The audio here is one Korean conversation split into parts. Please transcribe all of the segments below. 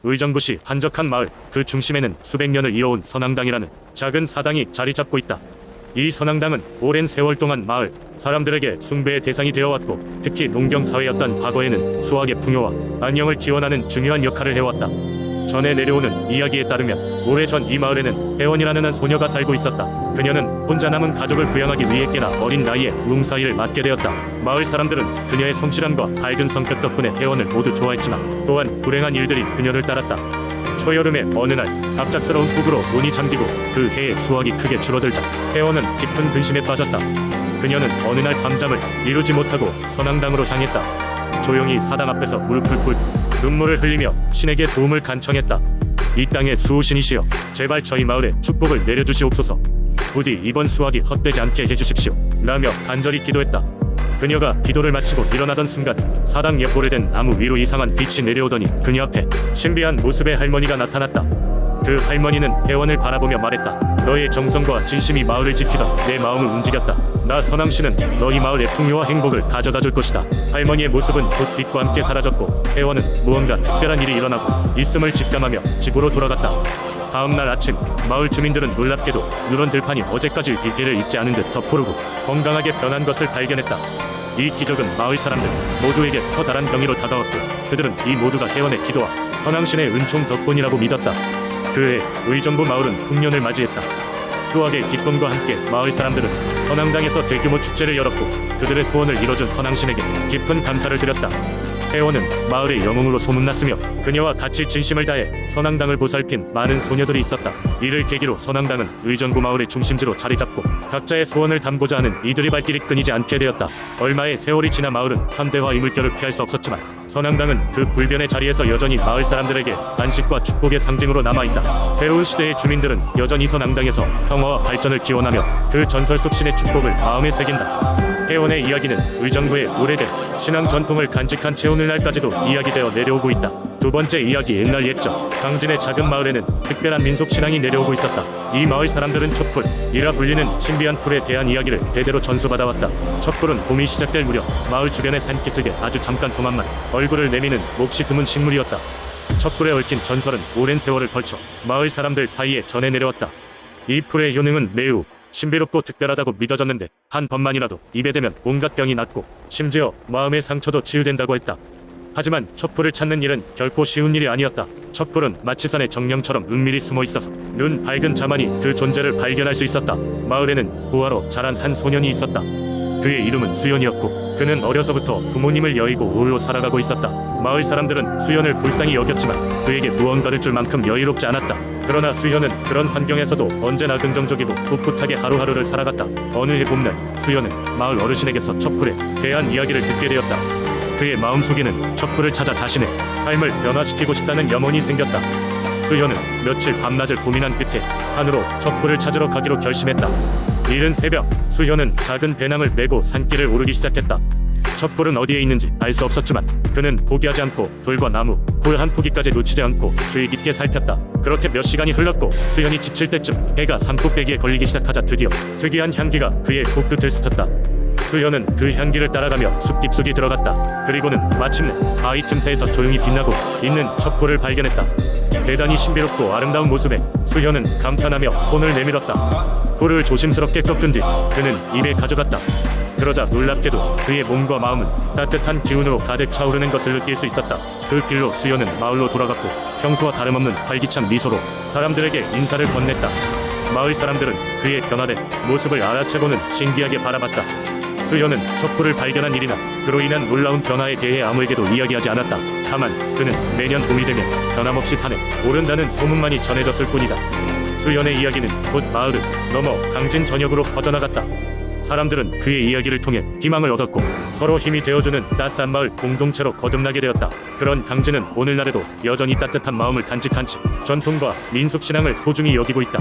의정부시 한적한 마을 그 중심에는 수백 년을 이어온 선앙당이라는 작은 사당이 자리 잡고 있다. 이 선앙당은 오랜 세월 동안 마을 사람들에게 숭배의 대상이 되어왔고 특히 농경사회였던 과거에는 수확의 풍요와 안녕을 기원하는 중요한 역할을 해왔다. 전해 내려오는 이야기에 따르면 오래전 이 마을에는 혜원이라는 한 소녀가 살고 있었다. 그녀는 혼자 남은 가족을 부양하기 위해 꽤나 어린 나이에 농사일을 맡게 되었다. 마을 사람들은 그녀의 성실함과 밝은 성격 덕분에 혜원을 모두 좋아했지만 또한 불행한 일들이 그녀를 따랐다. 초여름의 어느 날 갑작스러운 폭우로 논이 잠기고 그 해의 수확이 크게 줄어들자 혜원은 깊은 근심에 빠졌다. 그녀는 어느 날 밤잠을 이루지 못하고 선앙당으로 향했다. 조용히 사당 앞에서 무릎을 꿇고 눈물을 흘리며 신에게 도움을 간청했다. 이 땅의 수호신이시여, 제발 저희 마을에 축복을 내려주시옵소서. 부디 이번 수확이 헛되지 않게 해주십시오 라며 간절히 기도했다. 그녀가 기도를 마치고 일어나던 순간 사당 옆 오래된 나무 위로 이상한 빛이 내려오더니 그녀 앞에 신비한 모습의 할머니가 나타났다. 그 할머니는 혜원을 바라보며 말했다. 너의 정성과 진심이 마을을 지키던 내 마음을 움직였다. 나 선왕씨는 너희 마을의 풍요와 행복을 가져다 줄 것이다. 할머니의 모습은 곧 빛과 함께 사라졌고 혜원은 무언가 특별한 일이 일어나고 있음을 직감하며 집으로 돌아갔다. 다음날 아침 마을 주민들은 놀랍게도 누런 들판이 어제까지 빛을 잊지 않은 듯 더 푸르고 건강하게 변한 것을 발견했다. 이 기적은 마을 사람들 모두에게 커다란 경이로 다가왔고 그들은 이 모두가 혜원의 기도와 선왕신의 은총 덕분이라고 믿었다. 그해 의정부 마을은 풍년을 맞이했다. 수확의 기쁨과 함께 마을 사람들은 선앙당에서 대규모 축제를 열었고 그들의 소원을 이뤄준 선왕신에게 깊은 감사를 드렸다. 혜원은 마을의 영웅으로 소문났으며 그녀와 같이 진심을 다해 선앙당을 보살핀 많은 소녀들이 있었다. 이를 계기로 선앙당은 의정부 마을의 중심지로 자리 잡고 각자의 소원을 담고자 하는 이들의 발길이 끊이지 않게 되었다. 얼마의 세월이 지나 마을은 현대화의 물결을 피할 수 없었지만 선앙당은 그 불변의 자리에서 여전히 마을 사람들에게 안식과 축복의 상징으로 남아있다. 새로운 시대의 주민들은 여전히 선앙당에서 평화와 발전을 기원하며 그 전설 속 신의 축복을 마음에 새긴다. 혜원의 이야기는 의정부의 오래된 신앙 전통을 간직한 채오늘날까지도 이야기되어 내려오고 있다. 두 번째 이야기 옛날 옛적 강진의 작은 마을에는 특별한 민속 신앙이 내려오고 있었다. 이 마을 사람들은 촛불이라 불리는 신비한 풀에 대한 이야기를 대대로 전수받아왔다. 촛불은 봄이 시작될 무렵 마을 주변의 산기슭에 아주 잠깐 동안만 얼굴을 내미는 몹시 드문 식물이었다. 촛불에 얽힌 전설은 오랜 세월을 걸쳐 마을 사람들 사이에 전해 내려왔다. 이 풀의 효능은 매우 신비롭고 특별하다고 믿어졌는데 한 번만이라도 입에 대면 온갖 병이 낫고 심지어 마음의 상처도 치유된다고 했다. 하지만 촛불을 찾는 일은 결코 쉬운 일이 아니었다. 촛불은 마치 산의 정령처럼 은밀히 숨어 있어서 눈 밝은 자만이 그 존재를 발견할 수 있었다. 마을에는 부하로 자란 한 소년이 있었다. 그의 이름은 수연이었고 그는 어려서부터 부모님을 여의고 우울로 살아가고 있었다. 마을 사람들은 수연을 불쌍히 여겼지만 그에게 무언가를 줄 만큼 여유롭지 않았다. 그러나 수연은 그런 환경에서도 언제나 긍정적이고 꿋꿋하게 하루하루를 살아갔다. 어느 해 봄날 수연은 마을 어르신에게서 촛불에 대한 이야기를 듣게 되었다. 그의 마음속에는 촛불을 찾아 자신의 삶을 변화시키고 싶다는 염원이 생겼다. 수연은 며칠 밤낮을 고민한 끝에 산으로 촛불을 찾으러 가기로 결심했다. 이른 새벽 수연은 작은 배낭을 메고 산길을 오르기 시작했다. 촛불은 어디에 있는지 알 수 없었지만 그는 포기하지 않고 돌과 나무, 풀 한 포기까지 놓치지 않고 주의 깊게 살폈다. 그렇게 몇 시간이 흘렀고 수연이 지칠 때쯤 해가 산꼭대기에 걸리기 시작하자 드디어 특이한 향기가 그의 코끝을 스쳤다. 수연은 그 향기를 따라가며 숲 깊숙이 들어갔다. 그리고는 마침내 바위 틈새에서 조용히 빛나고 있는 촛불을 발견했다. 대단히 신비롭고 아름다운 모습에 수연은 감탄하며 손을 내밀었다. 불을 조심스럽게 꺾은 뒤 그는 입에 가져갔다. 그러자 놀랍게도 그의 몸과 마음은 따뜻한 기운으로 가득 차오르는 것을 느낄 수 있었다. 그 길로 수연은 마을로 돌아갔고 평소와 다름없는 활기찬 미소로 사람들에게 인사를 건넸다. 마을 사람들은 그의 변화된 모습을 알아채고는 신기하게 바라봤다. 수연은 촛불을 발견한 일이나 그로 인한 놀라운 변화에 대해 아무에게도 이야기하지 않았다. 다만 그는 매년 봄이 되면 변함없이 산에 오른다는 소문만이 전해졌을 뿐이다. 수연의 이야기는 곧 마을을 넘어 강진 전역으로 퍼져나갔다. 사람들은 그의 이야기를 통해 희망을 얻었고 서로 힘이 되어주는 따스한 마을 공동체로 거듭나게 되었다. 그런 강진은 오늘날에도 여전히 따뜻한 마음을 간직한 채 전통과 민속신앙을 소중히 여기고 있다.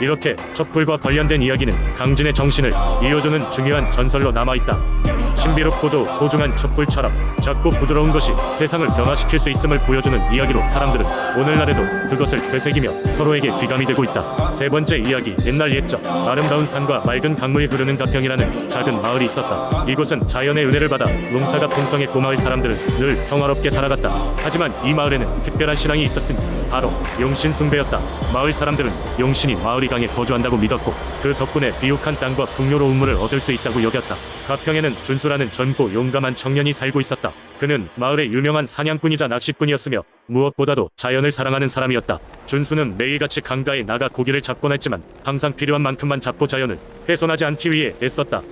이렇게 촛불과 관련된 이야기는 강진의 정신을 이어주는 중요한 전설로 남아있다. 신비롭고도 소중한 촛불처럼 작고 부드러운 것이 세상을 변화시킬 수 있음을 보여주는 이야기로 사람들은 오늘날에도 그것을 되새기며 서로에게 귀감이 되고 있다. 세 번째 이야기. 옛날 옛적 아름다운 산과 맑은 강물이 흐르는 가평이라는 작은 마을이 있었다. 이곳은 자연의 은혜를 받아 농사가 풍성했고 마을 사람들은 늘 평화롭게 살아갔다. 하지만 이 마을에는 특별한 신앙이 있었으니 바로 용신 숭배였다. 마을 사람들은 용신이 마을 이강에 거주한다고 믿었고 그 덕분에 비옥한 땅과 풍요로운 물을 얻을 수 있다고 여겼다. 가평에는 준수라는 젊고 용감한 청년이 살고 있었다. 그는 마을의 유명한 사냥꾼이자 낚시꾼이었으며 무엇보다도 자연을 사랑하는 사람이었다. 준수는 매일같이 강가에 나가 고기를 잡곤 했지만 항상 필요한 만큼만 잡고 자연을 훼손하지 않기 위해 애썼다.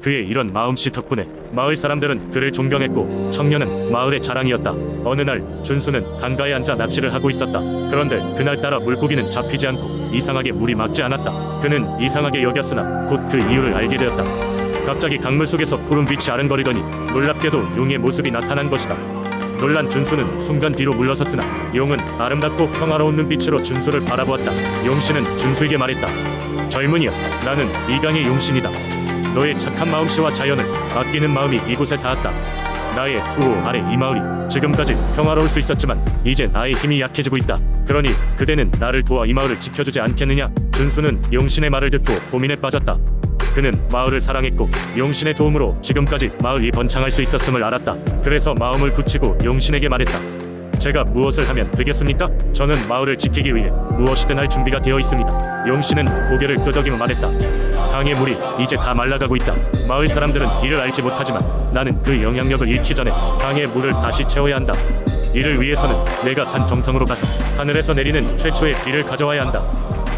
그의 이런 마음씨 덕분에 마을 사람들은 그를 존경했고 청년은 마을의 자랑이었다. 어느 날 준수는 강가에 앉아 낚시를 하고 있었다. 그런데 그날따라 물고기는 잡히지 않고 이상하게 물이 맑지 않았다. 그는 이상하게 여겼으나 곧 그 이유를 알게 되었다. 갑자기 강물 속에서 푸른 빛이 아른거리더니 놀랍게도 용의 모습이 나타난 것이다. 놀란 준수는 순간 뒤로 물러섰으나 용은 아름답고 평화로운 눈빛으로 준수를 바라보았다. 용신은 준수에게 말했다. 젊은이여, 나는 이강의 용신이다. 너의 착한 마음씨와 자연을 아끼는 마음이 이곳에 닿았다. 나의 수호 아래 이 마을이 지금까지 평화로울 수 있었지만 이제 나의 힘이 약해지고 있다. 그러니 그대는 나를 도와 이 마을을 지켜주지 않겠느냐? 준수는 용신의 말을 듣고 고민에 빠졌다. 그는 마을을 사랑했고 용신의 도움으로 지금까지 마을이 번창할 수 있었음을 알았다. 그래서 마음을 굳히고 용신에게 말했다. 제가 무엇을 하면 되겠습니까? 저는 마을을 지키기 위해 무엇이든 할 준비가 되어 있습니다. 용신은 고개를 끄덕이며 말했다. 강의 물이 이제 다 말라가고 있다. 마을 사람들은 이를 알지 못하지만 나는 그 영향력을 잃기 전에 강의 물을 다시 채워야 한다. 이를 위해서는 내가 산 정상으로 가서 하늘에서 내리는 최초의 비를 가져와야 한다.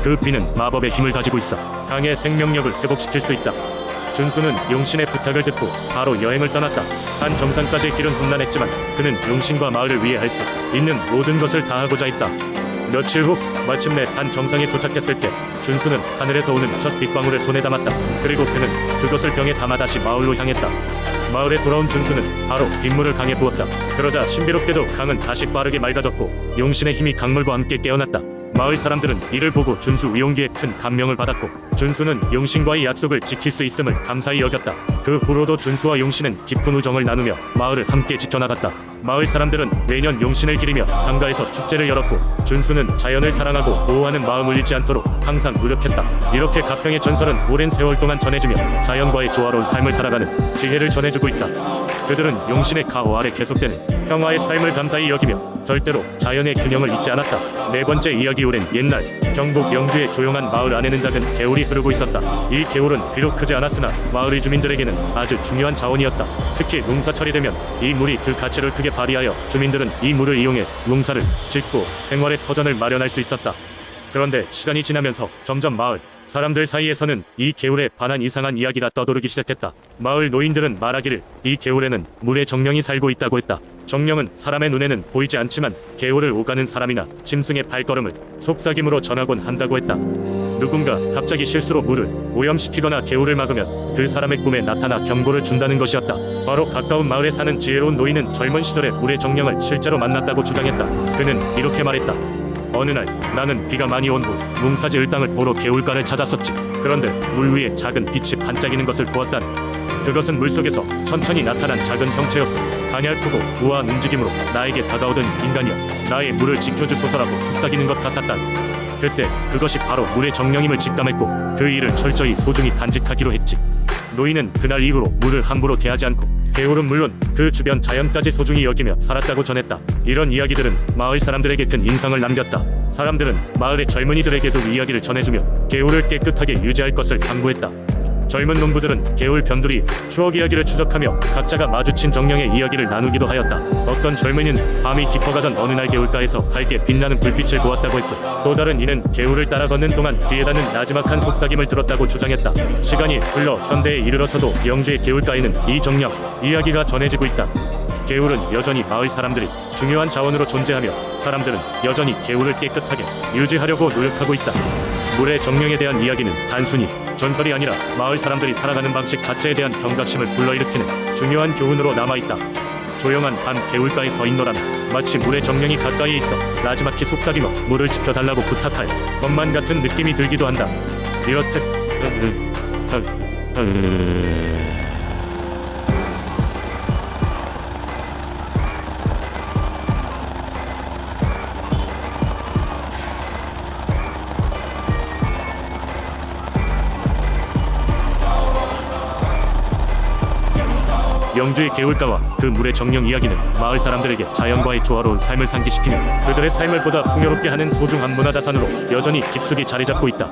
그 비는 마법의 힘을 가지고 있어 강의 생명력을 회복시킬 수 있다. 준수는 용신의 부탁을 듣고 바로 여행을 떠났다. 산 정상까지의 길은 험난했지만 그는 용신과 마을을 위해 할 수 있는 모든 것을 다하고자 했다. 며칠 후 마침내 산 정상에 도착했을 때 준수는 하늘에서 오는 첫 빛방울을 손에 담았다. 그리고 그는 그것을 병에 담아 다시 마을로 향했다. 마을에 돌아온 준수는 바로 빗물을 강에 부었다. 그러자 신비롭게도 강은 다시 빠르게 맑아졌고 용신의 힘이 강물과 함께 깨어났다. 마을 사람들은 이를 보고 준수 위용기에 큰 감명을 받았고 준수는 용신과의 약속을 지킬 수 있음을 감사히 여겼다. 그 후로도 준수와 용신은 깊은 우정을 나누며 마을을 함께 지켜나갔다. 마을 사람들은 매년 용신을 기리며 강가에서 축제를 열었고 준수는 자연을 사랑하고 보호하는 마음을 잃지 않도록 항상 노력했다. 이렇게 가평의 전설은 오랜 세월 동안 전해지며 자연과의 조화로운 삶을 살아가는 지혜를 전해주고 있다. 그들은 용신의 가호 아래 계속되는 평화의 삶을 감사히 여기며 절대로 자연의 균형을 잊지 않았다. 네 번째 이야기. 오랜 옛날 경북 영주의 조용한 마을 안에는 작은 개울이 흐르고 있었다. 이 개울은 비록 크지 않았으나 마을의 주민들에게는 아주 중요한 자원이었다. 특히 농사철이 되면 이 물이 그 가치를 크게 발휘하여 주민들은 이 물을 이용해 농사를 짓고 생활의 터전을 마련할 수 있었다. 그런데 시간이 지나면서 점점 마을 사람들 사이에서는 이 개울에 관한 이상한 이야기가 떠도르기 시작했다. 마을 노인들은 말하기를 이 개울에는 물의 정령이 살고 있다고 했다. 정령은 사람의 눈에는 보이지 않지만 개울을 오가는 사람이나 짐승의 발걸음을 속삭임으로 전하곤 한다고 했다. 누군가 갑자기 실수로 물을 오염시키거나 개울을 막으면 그 사람의 꿈에 나타나 경고를 준다는 것이었다. 바로 가까운 마을에 사는 지혜로운 노인은 젊은 시절에 물의 정령을 실제로 만났다고 주장했다. 그는 이렇게 말했다. 어느 날 나는 비가 많이 온 후 농사 지을 땅을 보러 개울가를 찾았었지. 그런데 물 위에 작은 빛이 반짝이는 것을 보았다네. 그것은 물속에서 천천히 나타난 작은 형체였어. 가냘프고 우아한 움직임으로 나에게 다가오던 인간이여 나의 물을 지켜주소서라고 속삭이는 것 같았다. 그때 그것이 바로 물의 정령임을 직감했고 그 일을 철저히 소중히 간직하기로 했지. 노인은 그날 이후로 물을 함부로 대하지 않고 개울은 물론 그 주변 자연까지 소중히 여기며 살았다고 전했다. 이런 이야기들은 마을 사람들에게 큰 인상을 남겼다. 사람들은 마을의 젊은이들에게도 이야기를 전해주며 개울을 깨끗하게 유지할 것을 당부했다. 젊은 농부들은 개울 변두리 추억 이야기를 추적하며 각자가 마주친 정령의 이야기를 나누기도 하였다. 어떤 젊은이는 밤이 깊어가던 어느 날 개울가에서 밝게 빛나는 불빛을 보았다고 했고 또 다른 이는 개울을 따라 걷는 동안 귀에 닿는 나지막한 속삭임을 들었다고 주장했다. 시간이 흘러 현대에 이르러서도 영주의 개울가에는 이 정령 이야기가 전해지고 있다. 개울은 여전히 마을 사람들이 중요한 자원으로 존재하며 사람들은 여전히 개울을 깨끗하게 유지하려고 노력하고 있다. 물의 정령에 대한 이야기는 단순히 전설이 아니라 마을 사람들이 살아가는 방식 자체에 대한 경각심을 불러일으키는 중요한 교훈으로 남아있다. 조용한 밤 개울가에 서 있노라면 마치 물의 정령이 가까이에 있어 나지막히 속삭이며 물을 지켜달라고 부탁할 것만 같은 느낌이 들기도 한다. 이렇듯 영주의 개울가와 그 물의 정령 이야기는 마을 사람들에게 자연과의 조화로운 삶을 상기시키며 그들의 삶을 보다 풍요롭게 하는 소중한 문화자산으로 여전히 깊숙이 자리 잡고 있다.